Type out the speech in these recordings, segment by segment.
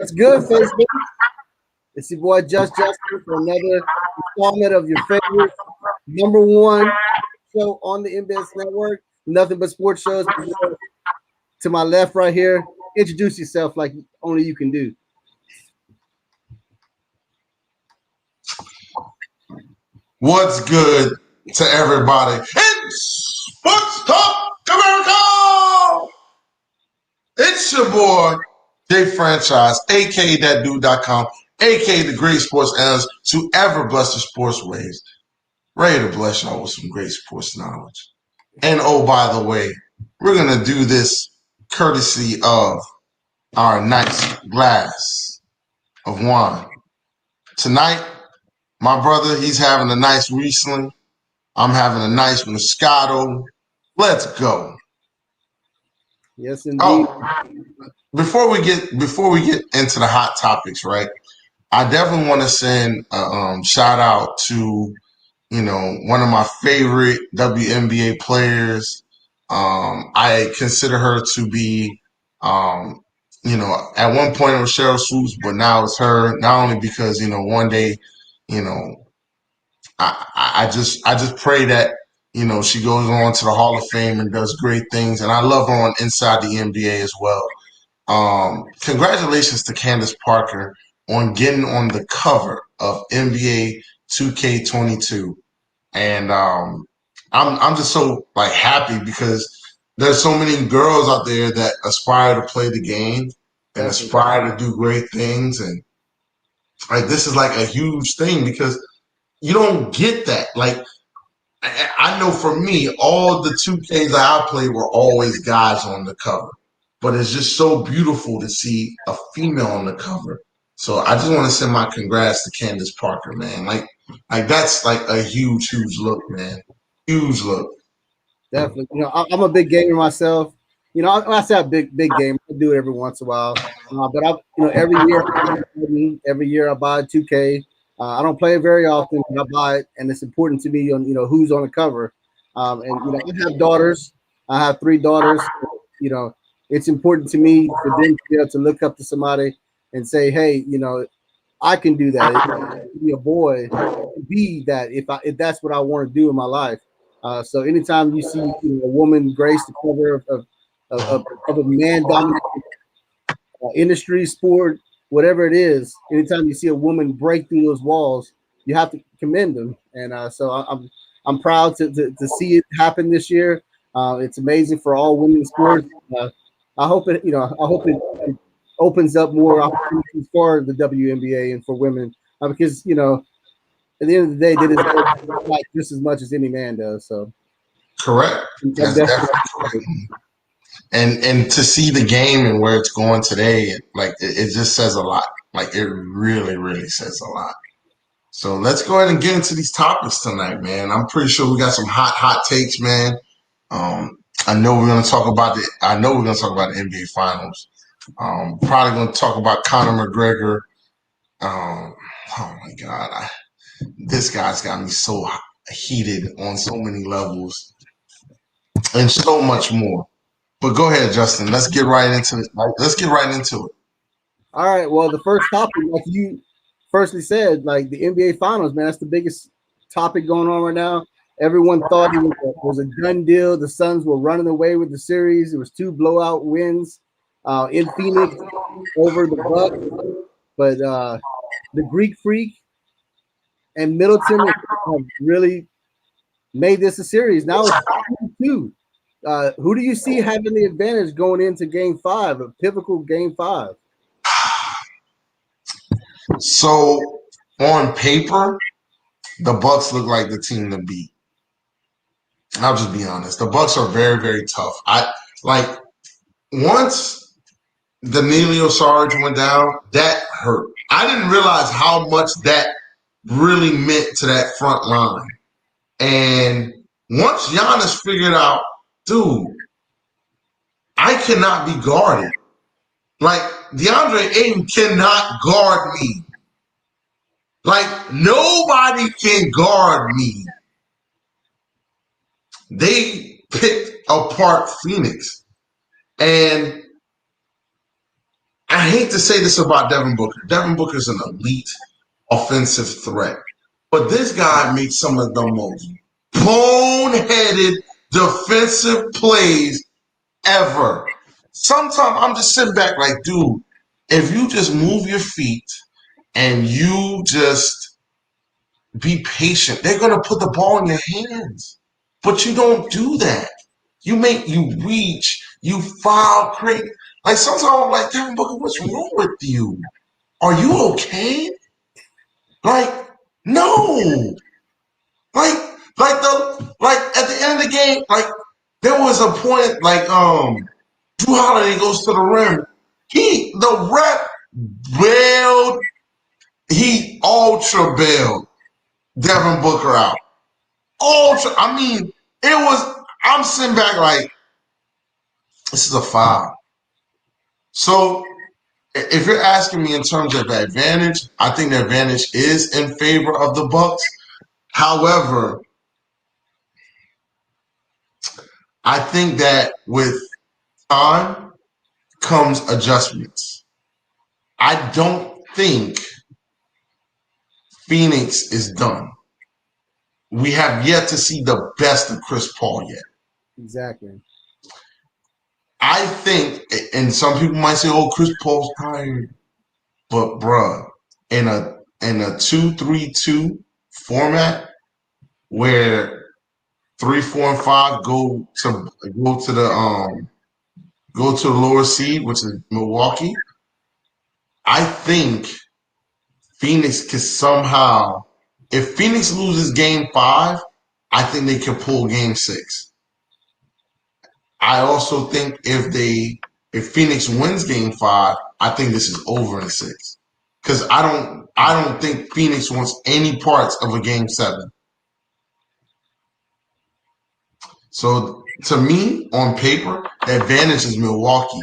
What's good, Facebook? It's your boy Just Jasper for another installment of your favorite number one show on the NBS network. Nothing but sports shows. To my left, right here, introduce yourself like only you can do. What's good to everybody? It's Sports Talk America! It's your boy, J Franchise, aka thatdude.com, aka the great sports analyst to ever bless the sports waves. Ready to bless y'all with some great sports knowledge. And oh, by the way, we're going to do this courtesy of our nice glass of wine. Tonight, my brother, he's having a nice Riesling. I'm having a nice Moscato. Let's go. Yes, indeed. Oh, before we get into the hot topics, right? I definitely want to send a shout out to one of my favorite WNBA players. I consider her to be, at one point it was Cheryl Swoops, but now it's her. Not only because one day, I just pray that she goes on to the Hall of Fame and does great things, and I love her on Inside the NBA as well. Congratulations to Candace Parker on getting on the cover of NBA 2K22, and I'm just so happy because there's so many girls out there that aspire to play the game and aspire to do great things, and this is a huge thing because you don't get that. I know for me, all the 2Ks that I played were always guys on the cover. But it's just so beautiful to see a female on the cover. So I just want to send my congrats to Candace Parker, man. That's a huge, huge look, man. Huge look. Definitely. I'm a big gamer myself. I say a big gamer. I do it every once in a while. But every year I buy 2K. I don't play it very often, but I buy it, and it's important to me on who's on the cover. And I have daughters. I have 3 daughters. It's important to me for them to be able to look up to somebody and say, hey, I can do that. Be a boy, be that if that's what I want to do in my life. So anytime you see a woman grace the cover of a man-dominated industry, sport, whatever it is, anytime you see a woman break through those walls, you have to commend them. And so I'm proud to see it happen this year. It's amazing for all women's sports. I hope it opens up more opportunities for the WNBA and for women because at the end of the day, they deserve just as much as any man does. So correct. That's definitely correct. And to see the game and where it's going today, it just says a lot. It really, really says a lot. So let's go ahead and get into these topics tonight, man. I'm pretty sure we got some hot takes, man. I know we're going to talk about the NBA Finals. Probably going to talk about Conor McGregor. Oh my God, this guy's got me so heated on so many levels, and so much more. But go ahead, Justin. Let's get right into it. All right. Well, the first topic, like you firstly said, the NBA Finals, man, that's the biggest topic going on right now. Everyone thought it was a done deal. The Suns were running away with the series. It was 2 blowout wins in Phoenix over the Bucks. But the Greek Freak and Middleton have really made this a series. Now it's 2. Who do you see having the advantage going into Game 5, a pivotal Game 5? So on paper, the Bucks look like the team to beat. I'll just be honest. The Bucks are very, very tough. Once Danilo Sarge went down, that hurt. I didn't realize how much that really meant to that front line. And once Giannis figured out, dude, I cannot be guarded. DeAndre Ayton cannot guard me. Nobody can guard me. They picked apart Phoenix. And I hate to say this about Devin Booker. Devin Booker is an elite offensive threat, but this guy makes some of the most boneheaded defensive plays ever. Sometimes I'm just sitting back like, dude, if you just move your feet and you just be patient, they're gonna put the ball in your hands. But you don't do that. You reach, you foul crazy. Like sometimes I'm like, Devin Booker, what's wrong with you? Are you okay? Like, no. Like, like at the end of the game, like there was a point like Drew Holiday goes to the rim. The rep bailed, he ultra bailed Devin Booker out. Ultra, I mean, I'm sitting back like, this is a foul. So if you're asking me in terms of the advantage, I think the advantage is in favor of the Bucks. However, I think that with time comes adjustments. I don't think Phoenix is done. We have yet to see the best of Chris Paul yet. Exactly. I think, and some people might say, "Oh, Chris Paul's tired," but bruh, in a 2-3-2 format where 3, 4, and 5 go to the lower seed, which is Milwaukee. I think Phoenix can somehow, if Phoenix loses Game 5, I think they can pull Game 6. I also think if Phoenix wins Game 5, I think this is over in 6. Because I don't think Phoenix wants any parts of a Game 7. So to me, on paper, the advantage is Milwaukee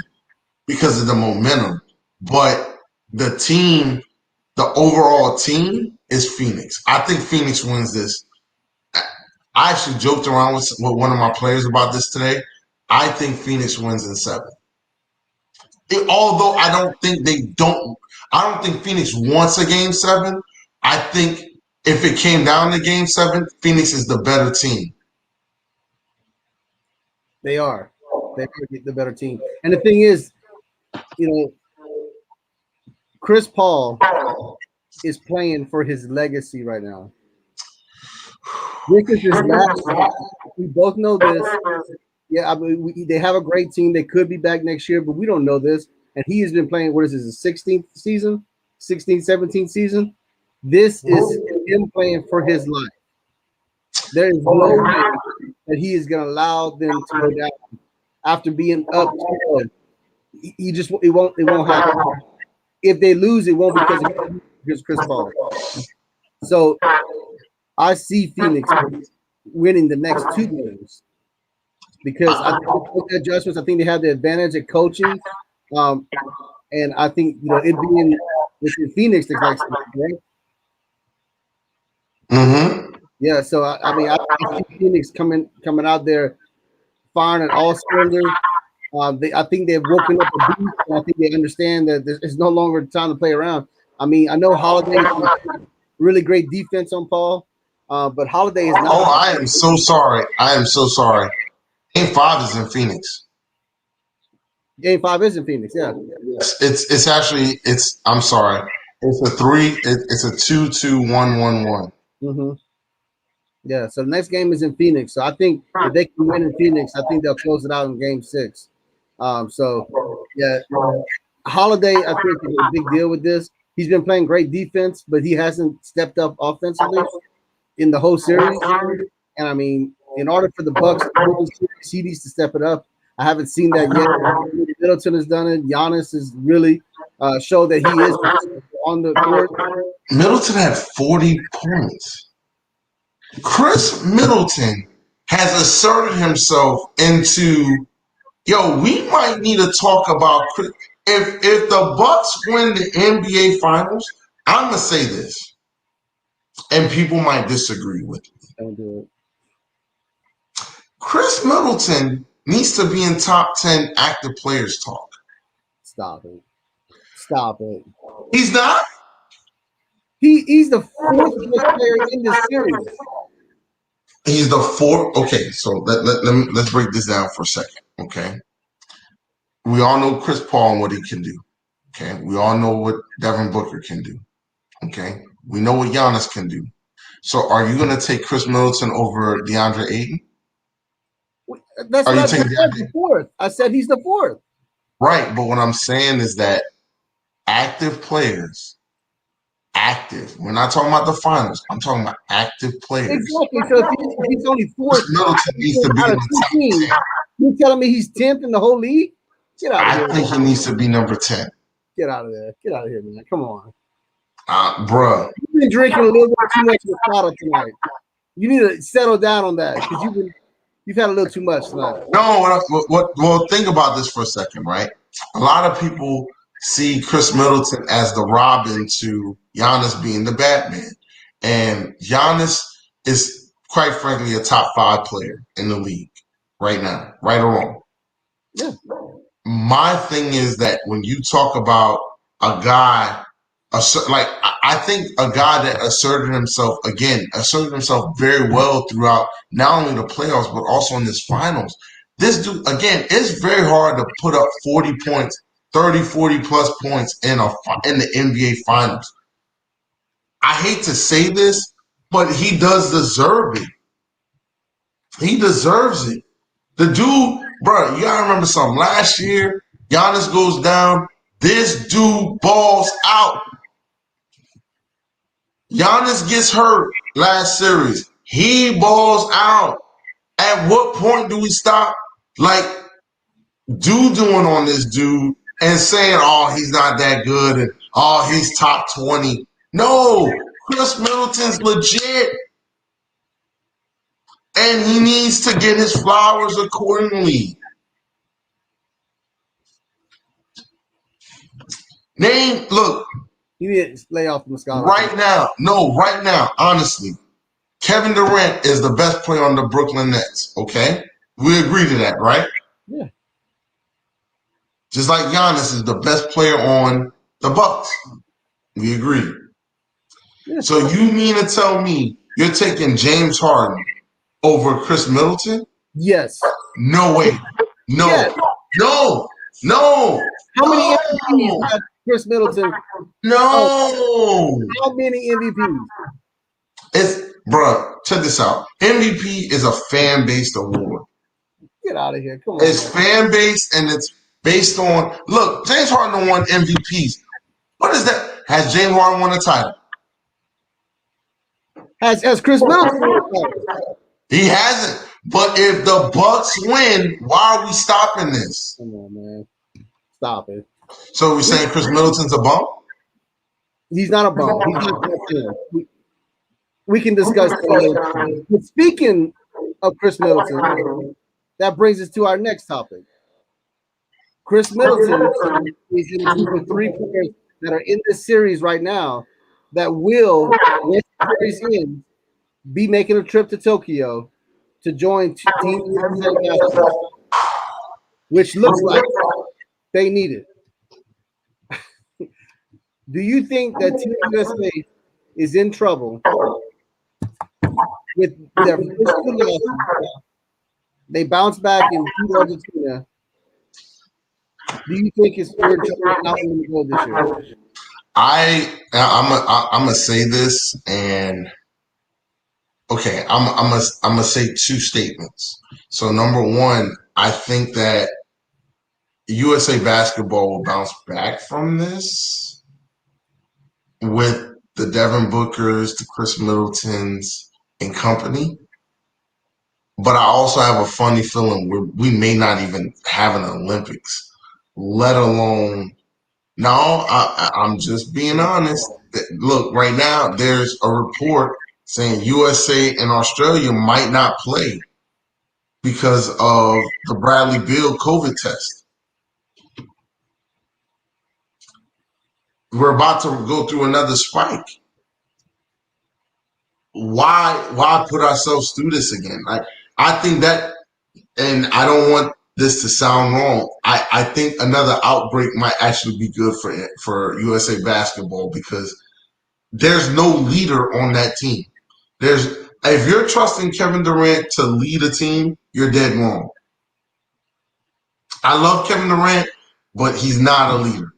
because of the momentum. But the overall team is Phoenix. I think Phoenix wins this. I actually joked around with one of my players about this today. I think Phoenix wins in 7. Although I don't think Phoenix wants a Game 7. I think if it came down to Game 7, Phoenix is the better team. They are. They are the better team. And the thing is, you know, Chris Paul is playing for his legacy right now. This is his last. We both know this. Yeah, I mean, they have a great team. They could be back next year, but we don't know this. And he has been playing, what is this, his 16th season? 16th, 17th season? This is him playing for his life. There is no way that he is going to allow them to go down after being up 2-1. He just it won't happen. If they lose, it won't because Chris Paul. So I see Phoenix winning the next 2 games because I think the adjustments. I think they have the advantage at coaching, and I think it being within Phoenix, like right? Mm-hmm. Yeah. So I mean, I see Phoenix coming out there firing at all cylinders. I think they've woken up a beast. And I think they understand that it's no longer time to play around. I mean, I know Holiday really great defense on Paul, but Holiday is not. Oh, I am so sorry. I am so sorry. Game 5 is in Phoenix. Game 5 is in Phoenix. Yeah. Yes, it's actually I'm sorry. It's a 2-2-1-1-1. Mm-hmm. Yeah. So the next game is in Phoenix. So I think if they can win in Phoenix, I think they'll close it out in Game 6. So yeah, Holiday, I think is a big deal with this. He's been playing great defense, but he hasn't stepped up offensively in the whole series. And I mean, in order for the Bucks to win the series, he needs to step it up. I haven't seen that yet. Middleton has done it. Giannis has really showed that he is on the court. Middleton had 40 points. Chris Middleton has asserted himself into, we might need to talk about if the Bucks win the NBA Finals. I'm gonna say this, and people might disagree with me. Don't do it. Chris Middleton needs to be in top 10 active players talk. Stop it. Stop it. He's not. He's the fourth best player in this series. He's the fourth. Okay, so let's break this down for a second. Okay, we all know Chris Paul and what he can do. Okay, we all know what Devin Booker can do. Okay, we know what Giannis can do. So, are you going to take Chris Middleton over DeAndre Ayton? That's Are what you I taking said. The fourth. I said he's the fourth. Right, but what I'm saying is that active players, active. We're not talking about the finals. I'm talking about active players. Exactly. So if he's only fourth Chris Middleton needs to be out in of the two top teams, 10. you're telling me he's 10th in the whole league? Get out of I here. think he needs to be number 10. Get out of there. Get out of here, man. Come on. Bruh. You've been drinking a little bit too much Moscato tonight. You need to settle down on that because you've had a little too much tonight. No, well, think about this for a second, right? A lot of people see Chris Middleton as the Robin to Giannis being the Batman. And Giannis is, quite frankly, a top 5 player in the league right now, right or wrong. Yeah. My thing is that when you talk about a guy, like I think a guy that asserted himself very well throughout not only the playoffs but also in this finals. This dude, again, it's very hard to put up 40 points, 30, 40 plus points in the NBA finals. I hate to say this, but he does deserve it. He deserves it. The dude, bro, you gotta remember something. Last year, Giannis goes down. This dude balls out. Giannis gets hurt last series. He balls out. At what point do we stop, like, doing on this dude and saying, oh, he's not that good and oh, he's top 20? No, Chris Middleton's legit. And he needs to get his flowers accordingly. Look. You need to lay off the Moscato. Right now, honestly, Kevin Durant is the best player on the Brooklyn Nets, okay? We agree to that, right? Yeah. Just like Giannis is the best player on the Bucks. We agree. Yeah. So you mean to tell me you're taking James Harden over Chris Middleton? Yes. No way. No. Yes. No. How many MVPs has Chris Middleton? No. How many MVPs? Bro, check this out. MVP is a fan-based award. Get out of here. Come on. It's fan-based and it's based on, look, James Harden won MVPs. What is that? Has James Harden won a title? Has Chris Middleton won a title? He hasn't. But if the Bucks win, why are we stopping this? Come on, man. Stop it. So we're saying Chris Middleton's a bum? He's not a bum. He's not. We can discuss that later. But speaking of Chris Middleton, that brings us to our next topic. Chris Middleton is in a group of 3 players that are in this series right now that will, once the series ends, be making a trip to Tokyo to join Team USA, which looks like they need it. Do you think that Team USA is in trouble with their first 2 losses? They bounce back and beat Argentina. Do you think it's fair to not win the gold this year? I'm gonna say this, and okay, I'm gonna say 2 statements. So number 1, I think that USA basketball will bounce back from this with the Devin Bookers, the Chris Middletons, and company. But I also have a funny feeling we may not even have an Olympics, let alone. No, I'm just being honest. Look, right now there's a report saying USA and Australia might not play because of the Bradley Beal COVID test. We're about to go through another spike. Why put ourselves through this again? I think that, and I don't want this to sound wrong. I think another outbreak might actually be good for USA basketball because there's no leader on that team. If you're trusting Kevin Durant to lead a team, you're dead wrong. I love Kevin Durant, but he's not a leader.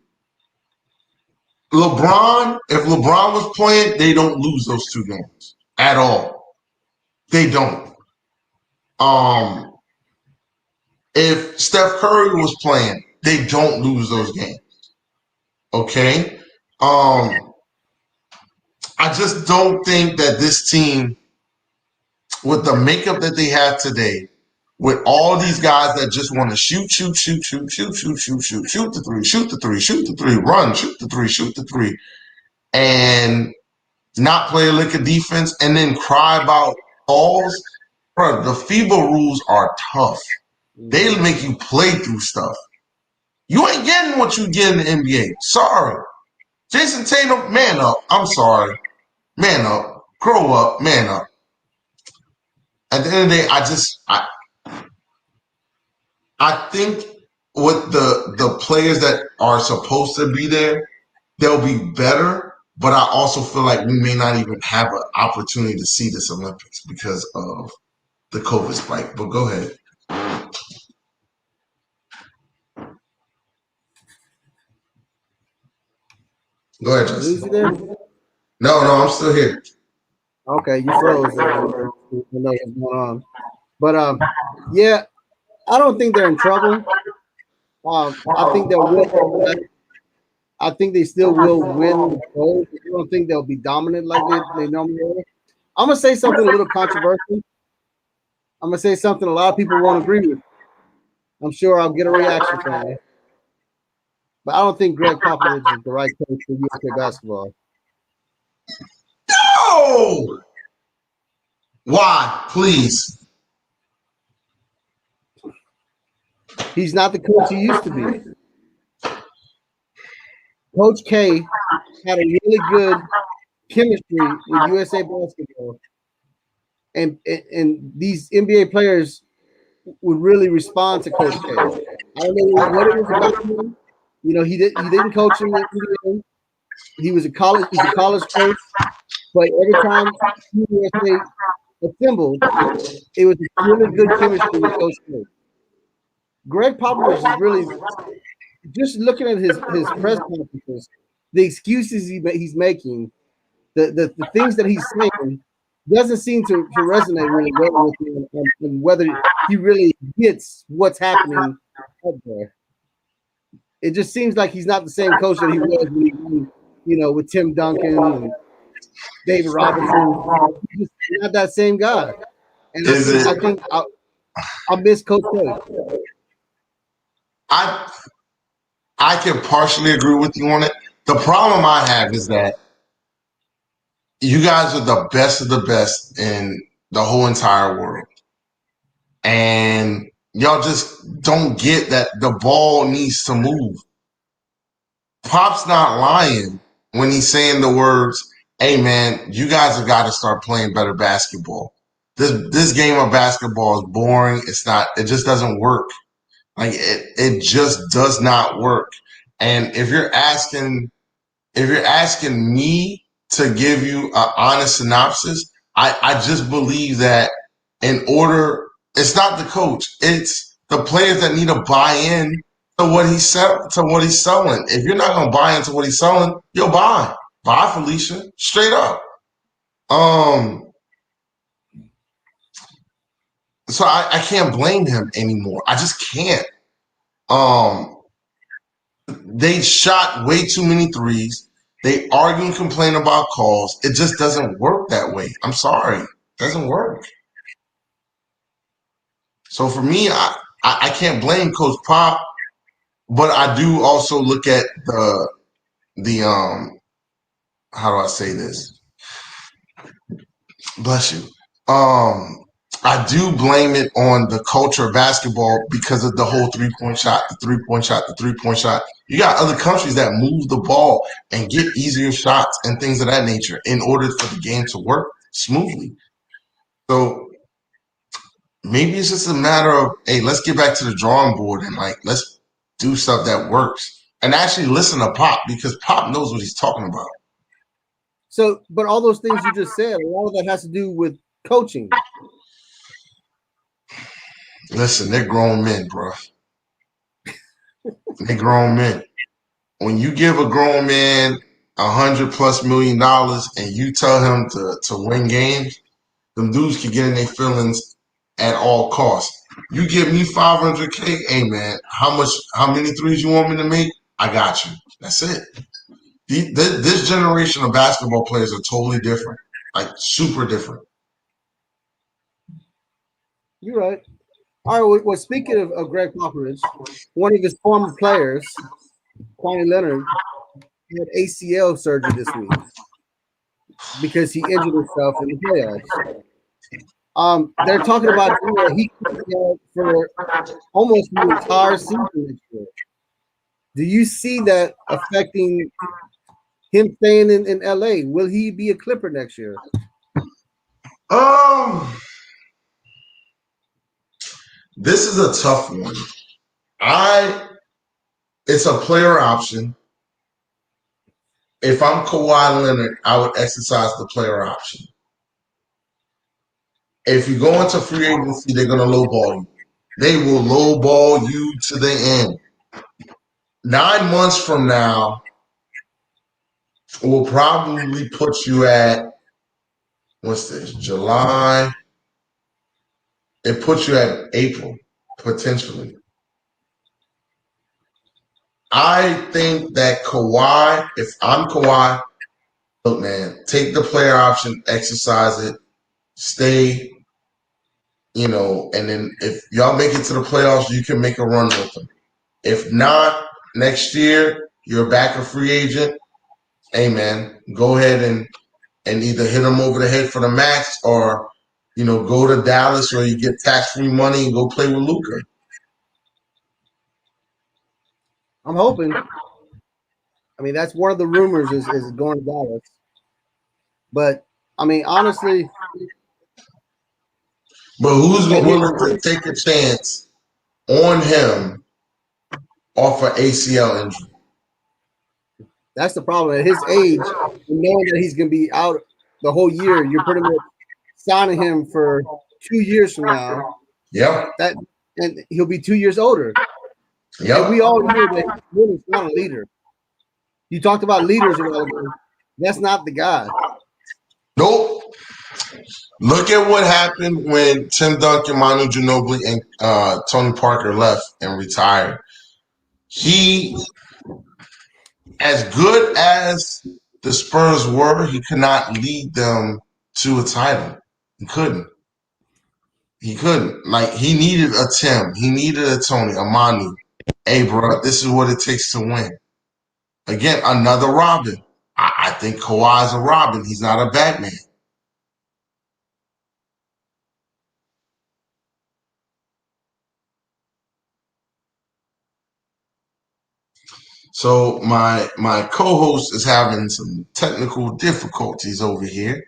LeBron, if LeBron was playing, they don't lose those 2 games at all. They don't. If Steph Curry was playing, they don't lose those games. Okay? I just don't think that this team, with the makeup that they have today, with all these guys that just want to shoot the three, run, shoot the three, and not play a lick of defense, and then cry about calls. Bro, the FIBA rules are tough. They make you play through stuff. You ain't getting what you get in the NBA. Sorry. Jason Tatum, man up. I'm sorry. Man up. Grow up. Man up. At the end of the day, I think with the players that are supposed to be there, they'll be better. But I also feel like we may not even have an opportunity to see this Olympics because of the COVID spike. But go ahead. Go ahead, Lose you Justin. there? No, I'm still here. Okay, you froze. I don't know what's going on. But yeah, I don't think they're in trouble. I think they'll win. I think they still will win the gold. I don't think they'll be dominant like they normally are. I'm gonna say something a little controversial. I'm gonna say something a lot of people won't agree with. I'm sure I'll get a reaction from you. But I don't think Greg Popovich is the right coach for USA basketball. No! Why? Please. He's not the coach he used to be. Coach K had a really good chemistry with USA basketball, and these NBA players would really respond to Coach K. I don't know what it was about him. You know, he didn't coach in the NBA. He's a college coach, but every time USA assembled, it was a really good chemistry with Coach K. Greg Popovich is really just looking at his press conferences, the excuses he's making, the things that he's saying doesn't seem to resonate really well with him, and whether he really gets what's happening out there. It just seems like he's not the same coach that he was when he won, with Tim Duncan and David Robinson. He's just not that same guy. And I think I miss Coach K. I can partially agree with you on it. The problem I have is that you guys are the best of the best in the whole entire world. And y'all just don't get that the ball needs to move. Pop's not lying when he's saying the words, hey man, you guys have got to start playing better basketball. This game of basketball is boring. It just doesn't work. Like it just does not work. And if you're asking me to give you an honest synopsis, I just believe that it's not the coach, it's the players that need to buy in to what he's selling. If you're not gonna buy into what he's selling, you'll buy. Buy Felicia, straight up. So I can't blame him anymore. I just can't. They shot way too many threes. They argue and complain about calls. It just doesn't work that way. I'm sorry. It doesn't work. So for me, I can't blame Coach Pop, but I do also look at the how do I say this? Bless you. I do blame it on the culture of basketball because of the whole 3-point shot, the 3-point shot, the 3-point shot. You got other countries that move the ball and get easier shots and things of that nature in order for the game to work smoothly. So maybe it's just a matter of, hey, let's get back to the drawing board and like let's do stuff that works and actually listen to Pop because Pop knows what he's talking about. So, but all those things you just said, a lot of that has to do with coaching. Listen, they're grown men, bro. They're grown men. When you give a grown man $100+ million and you tell him to win games, them dudes can get in their feelings at all costs. You give me 500K, hey man, how many threes you want me to make? I got you. That's it. This generation of basketball players are totally different, like super different. You're right. All right. Well, speaking of Greg Popovich, one of his former players, Quentin Leonard, had ACL surgery this week because he injured himself in the playoffs. They're talking about he could be out for almost the entire season next year. Do you see that affecting him staying in LA? Will he be a Clipper next year? Um, this is a tough one. It's a player option. If I'm Kawhi Leonard, I would exercise the player option. If you go into free agency, they're gonna lowball you. They will lowball you to the end. 9 months from now will probably put you at what's this? July. It puts you at April, potentially. I think that Kawhi, if I'm Kawhi, look, man, take the player option, exercise it, stay, and then if y'all make it to the playoffs, you can make a run with them. If not, next year, you're back a free agent. Hey, man, go ahead and either hit them over the head for the max or, go to Dallas or you get tax-free money and go play with Luka. I'm hoping. I mean, that's one of the rumors is going to Dallas. But I mean, honestly, But who's and willing to take a chance on him off an ACL injury? that's the problem. At his age, knowing that he's going to be out the whole year, you're pretty much signing him for 2 years from now. Yep. And he'll be 2 years older. Yep. And we all know that he's not a leader. You talked about leaders a while ago. That's not the guy. Nope. Look at what happened when Tim Duncan, Manu Ginobili, and Tony Parker left and retired. He, as good as the Spurs were, he could not lead them to a title. He couldn't. He couldn't. Like, he needed a Tim. He needed a Tony, a Manu. Hey, bro, this is what it takes to win. Again, another Robin. I think Kawhi's a Robin. He's not a Batman. So my co-host is having some technical difficulties over here.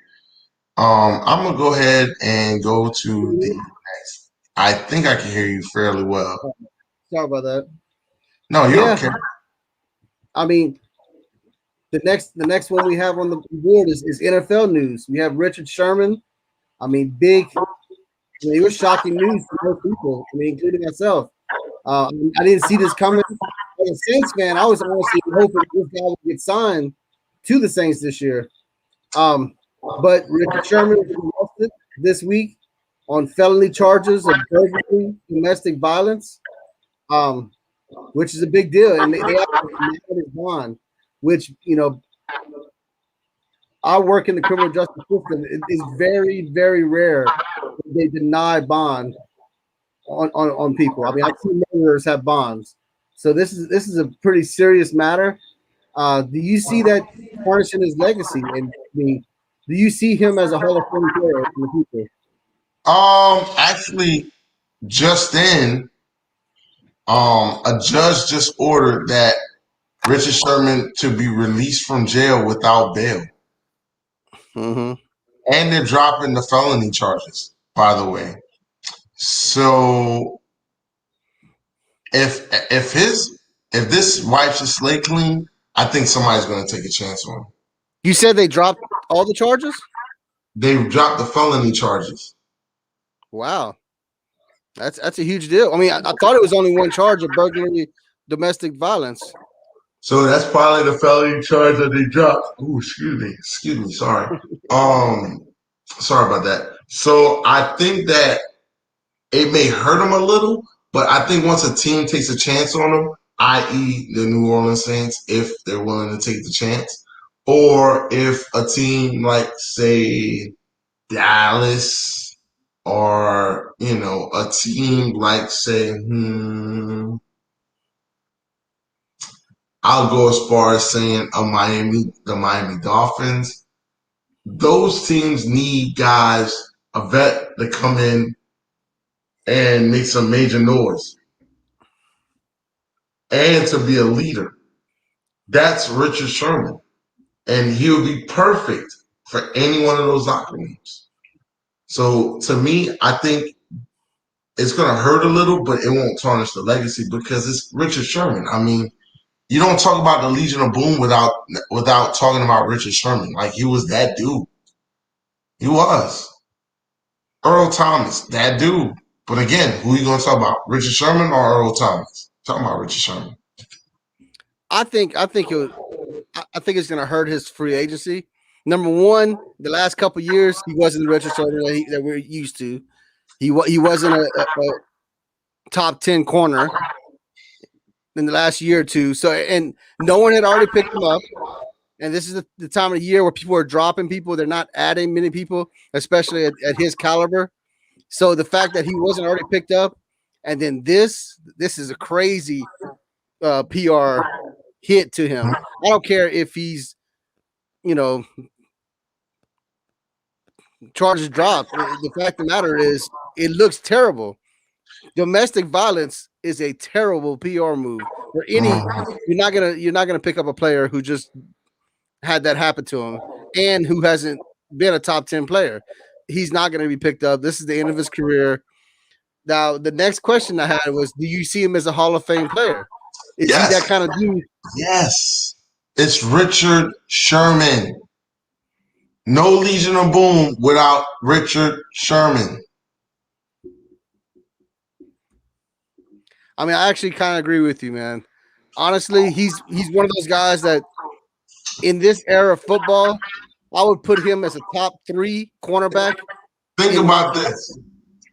I'm gonna go ahead and go to the next. I think I can hear you fairly well. Sorry about that. No, you're okay. I mean, the next one we have on the board is NFL news. We have Richard Sherman. I mean, big. It was shocking news for most people. I mean, including myself. I didn't see this coming. As a Saints fan, I was honestly hoping this guy would get signed to the Saints this year. But Richard Sherman was arrested this week on felony charges of burglary, domestic violence, which is a big deal. And they actually his bond, which, I work in the criminal justice system. It is very, very rare that they deny bond on people. I mean, I've seen murderers have bonds. So this is a pretty serious matter. Do you see that tarnishing his legacy? And do you see him as a Hall of Fame player in the future? Actually, just then, a judge just ordered that Richard Sherman to be released from jail without bail. Mm-hmm. And they're dropping the felony charges, by the way. So if this wipes his slate clean, I think somebody's going to take a chance on him. You said they dropped all the charges? They dropped the felony charges. Wow. That's a huge deal. I mean, I thought it was only one charge of burglary, domestic violence. So that's probably the felony charge that they dropped. Ooh, excuse me, sorry. Sorry about that. So I think that it may hurt him a little, but I think once a team takes a chance on him, i.e., the New Orleans Saints, if they're willing to take the chance, or if a team like, say, Dallas, or a team like, say, I'll go as far as saying the Miami Dolphins. Those teams need guys, a vet to come in and make some major noise and to be a leader. That's Richard Sherman. And he would be perfect for any one of those locker rooms. So to me, I think it's going to hurt a little, but it won't tarnish the legacy because it's Richard Sherman. I mean, you don't talk about the Legion of Boom without talking about Richard Sherman. Like, he was that dude. He was. Earl Thomas, that dude. But again, who are you going to talk about? Richard Sherman or Earl Thomas? Talking about Richard Sherman. I think it's going to hurt his free agency. Number one, the last couple years he wasn't the Richard Sherman that we're used to. He wasn't a top 10 corner in the last year or two. So, and no one had already picked him up. And this is the time of the year where people are dropping people. They're not adding many people, especially at his caliber. So the fact that he wasn't already picked up, and then this is a crazy PR hit to him. I don't care if he's, charges dropped. The fact of the matter is, it looks terrible. Domestic violence is a terrible PR move. For any, you're not gonna pick up a player who just had that happen to him and who hasn't been a top 10 player. He's not going to be picked up. This is the end of his career. Now, the next question I had was, do you see him as a Hall of Fame player? Is he that kind of dude? Yes. It's Richard Sherman. No Legion of Boom without Richard Sherman. I mean, I actually kind of agree with you, man. Honestly, he's one of those guys that in this era of football, I would put him as a top 3 cornerback. Think about this.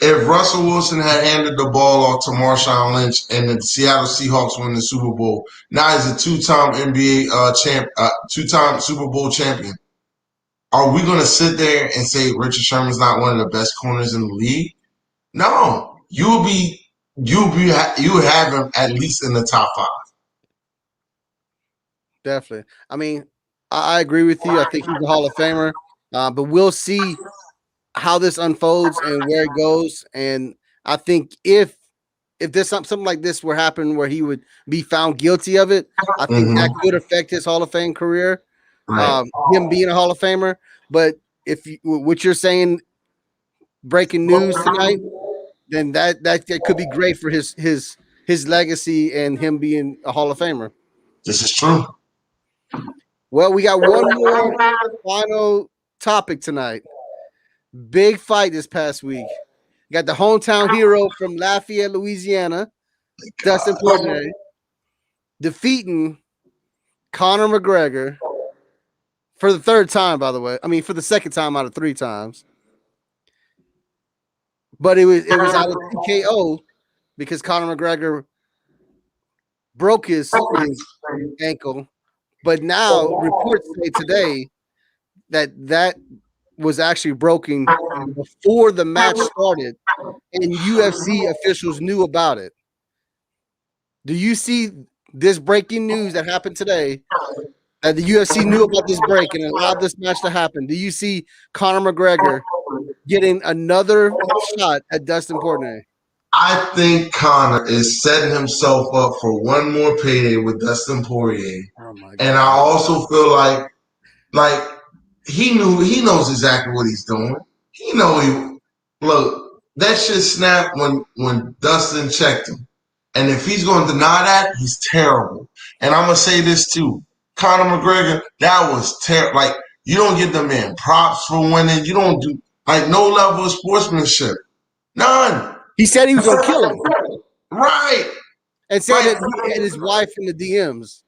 If Russell Wilson had handed the ball off to Marshawn Lynch and the Seattle Seahawks won the Super Bowl, now he's a two-time NBA two-time Super Bowl champion. Are we going to sit there and say Richard Sherman's not one of the best corners in the league? No, you would have him at least in the top 5. Definitely. I mean, I agree with you. I think he's a Hall of Famer, but we'll see how this unfolds and where it goes. And I think if there's something like this were happen where he would be found guilty of it, I think that could affect his Hall of Fame career. Right. Him being a Hall of Famer. But if what you're saying, breaking news tonight, then that could be great for his legacy and him being a Hall of Famer. This is true. Well, we got one more final topic tonight. Big fight this past week. You got the hometown hero from Lafayette, Louisiana, Dustin Poirier, defeating Conor McGregor for the 3rd time, by the way. I mean, for the 2nd time out of 3 times. But it was out of TKO because Conor McGregor broke his ankle. But now reports say today that was actually broken before the match started, and UFC officials knew about it. Do you see this breaking news that happened today? That the UFC knew about this break and allowed this match to happen. Do you see Conor McGregor getting another shot at Dustin Poirier? I think Conor is setting himself up for one more payday with Dustin Poirier. Oh my God. And I also feel like he knows exactly what he's doing. Look, that shit snapped when Dustin checked him. And if he's going to deny that, he's terrible. And I'm going to say this too. Conor McGregor, that was terrible. Like, you don't give the man props for winning. You don't do, like, no level of sportsmanship. None. He said he was going to kill him. Right. And said that he had his wife in the DMs.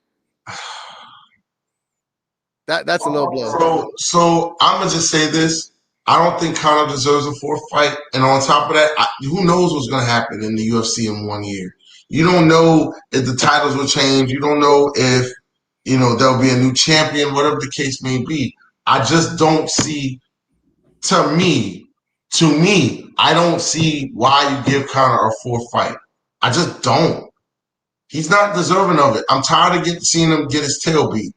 That's a low blow. So I'm going to just say this. I don't think Conor deserves a fourth fight. And on top of that, who knows what's going to happen in the UFC in 1 year? You don't know if the titles will change. You don't know if, there'll be a new champion, whatever the case may be. I just don't see, to me, I don't see why you give Conor a fourth fight. I just don't. He's not deserving of it. I'm tired of seeing him get his tail beat.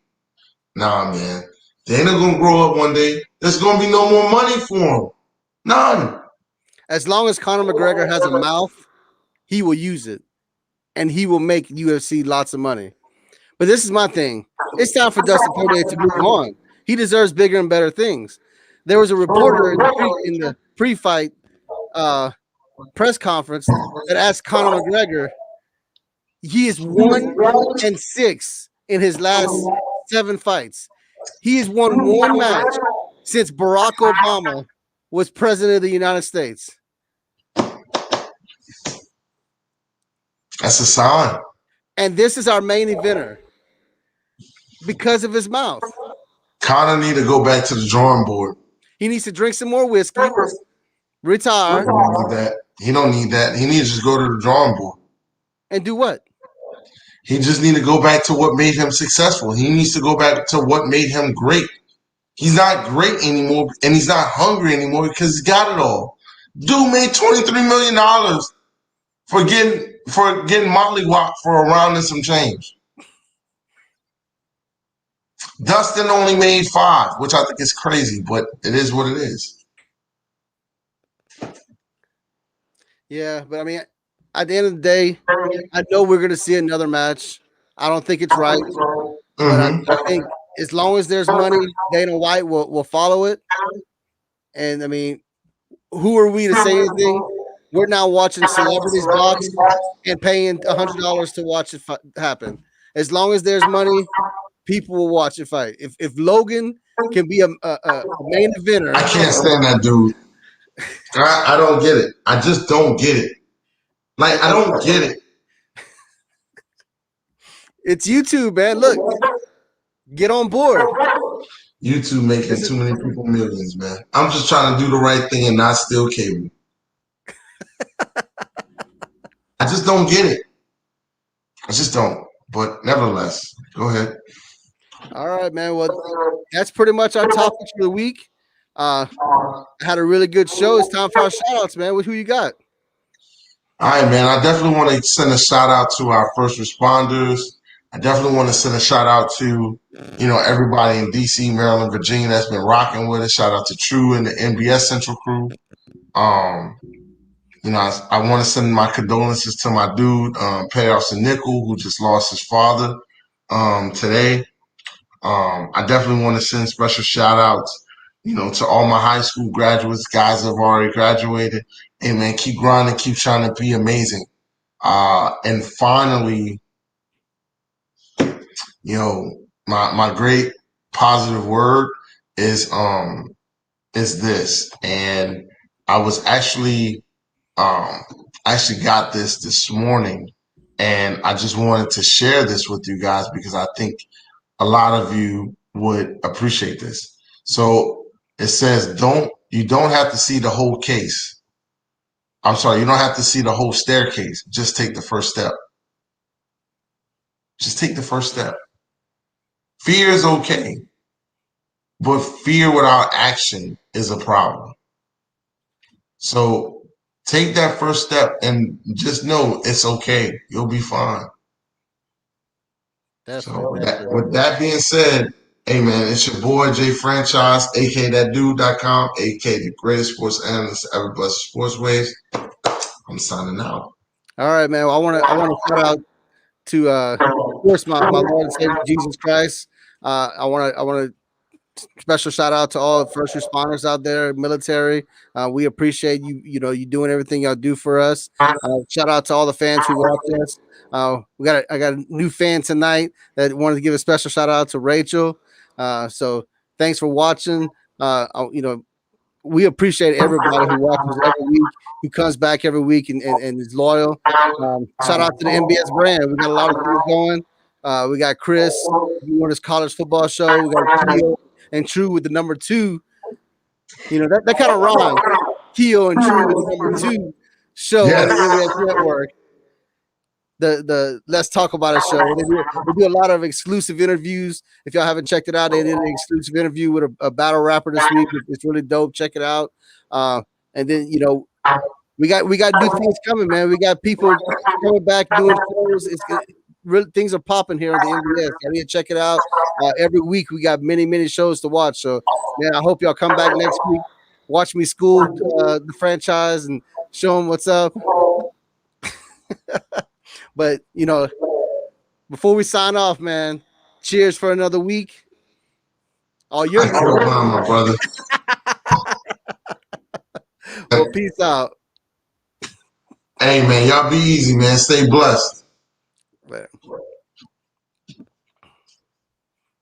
Nah, man. They ain't gonna grow up one day. There's gonna be no more money for him. None. As long as Conor McGregor has a mouth, he will use it. And he will make UFC lots of money. But this is my thing. It's time for Dustin Poirier to move on. He deserves bigger and better things. There was a reporter in the pre-fight press conference that asked Conor McGregor, he is 1-6 in his last 7 fights. He has won one match since Barack Obama was president of the United States. That's a sign. And this is our main eventer because of his mouth. Conor need to go back to the drawing board. He needs to drink some more whiskey, retire. He don't need that. He needs to just go to the drawing board. And do what? He just need to go back to what made him successful. He needs to go back to what made him great. He's not great anymore, and he's not hungry anymore because he's got it all. Dude made $23 million for getting mollywopped for a round and some change. Dustin only made 5, which I think is crazy, but it is what it is. Yeah, but I mean, at the end of the day, I know we're going to see another match. I don't think it's right, but I think as long as there's money, Dana White will follow it. And I mean, who are we to say anything? We're now watching celebrities box and paying $100 to watch it happen. As long as there's money, people will watch it fight. If Logan can be a main eventer, I can't stand that dude. I don't get it. I just don't get it. Like, I don't get it. It's YouTube, man. Look, get on board. YouTube making too many people millions, man. I'm just trying to do the right thing and not steal cable. I just don't get it. I just don't. But nevertheless, go ahead. All right, man. Well, that's pretty much our topics for the week. I had a really good show. It's time for our shout-outs, man. Who you got? All right, man. I definitely want to send a shout-out to our first responders. I definitely want to send a shout-out to, everybody in D.C., Maryland, Virginia that's been rocking with us. Shout out to True and the NBS Central crew. I want to send my condolences to my dude, Payoffs and Nickel, who just lost his father today. I definitely want to send special shout outs, to all my high school graduates, guys that have already graduated. Hey, man, keep grinding, keep trying to be amazing. And finally, my great positive word is this. And I was actually got this morning, and I just wanted to share this with you guys because I think a lot of you would appreciate this. So it says, you don't have to see the whole case. I'm sorry, you don't have to see the whole staircase. Just take the first step. Just take the first step. Fear is okay, but fear without action is a problem. So take that first step and just know it's okay. You'll be fine. So with that being said, hey man, it's your boy Jay Franchise, aka thatdude.com, aka the greatest sports analyst ever blessed sports waves. I'm signing out. All right, man. Well, I want to shout out to of course my Lord and Savior Jesus Christ. I want to special shout out to all the first responders out there, military. We appreciate you. You know, you doing everything y'all do for us. Shout out to all the fans who watch us. I got a new fan tonight that wanted to give a special shout out to Rachel. So thanks for watching. You know, we appreciate everybody who watches every week, who comes back every week and is loyal. Shout out to the NBS brand. We got a lot of things going. We got Chris doing his college football show. We got Keo and True with the number 2. You know, that kind of rhymes. Keo and True with the number 2 show on the Yes. NBS network. The Let's Talk About It show. They do a lot of exclusive interviews. If y'all haven't checked it out, they did an exclusive interview with a battle rapper this week. It's really dope. Check it out. And then you know we got new things coming, man. We got people coming back doing shows. Really, things are popping here on the NBS. I need to check it out. Every week we got many shows to watch. So man, I hope y'all come back next week. Watch me school the franchise and show them what's up. But you know, before we sign off, man, cheers for another week. Oh, you're my brother. well, peace out. Hey man, y'all be easy, man. Stay blessed.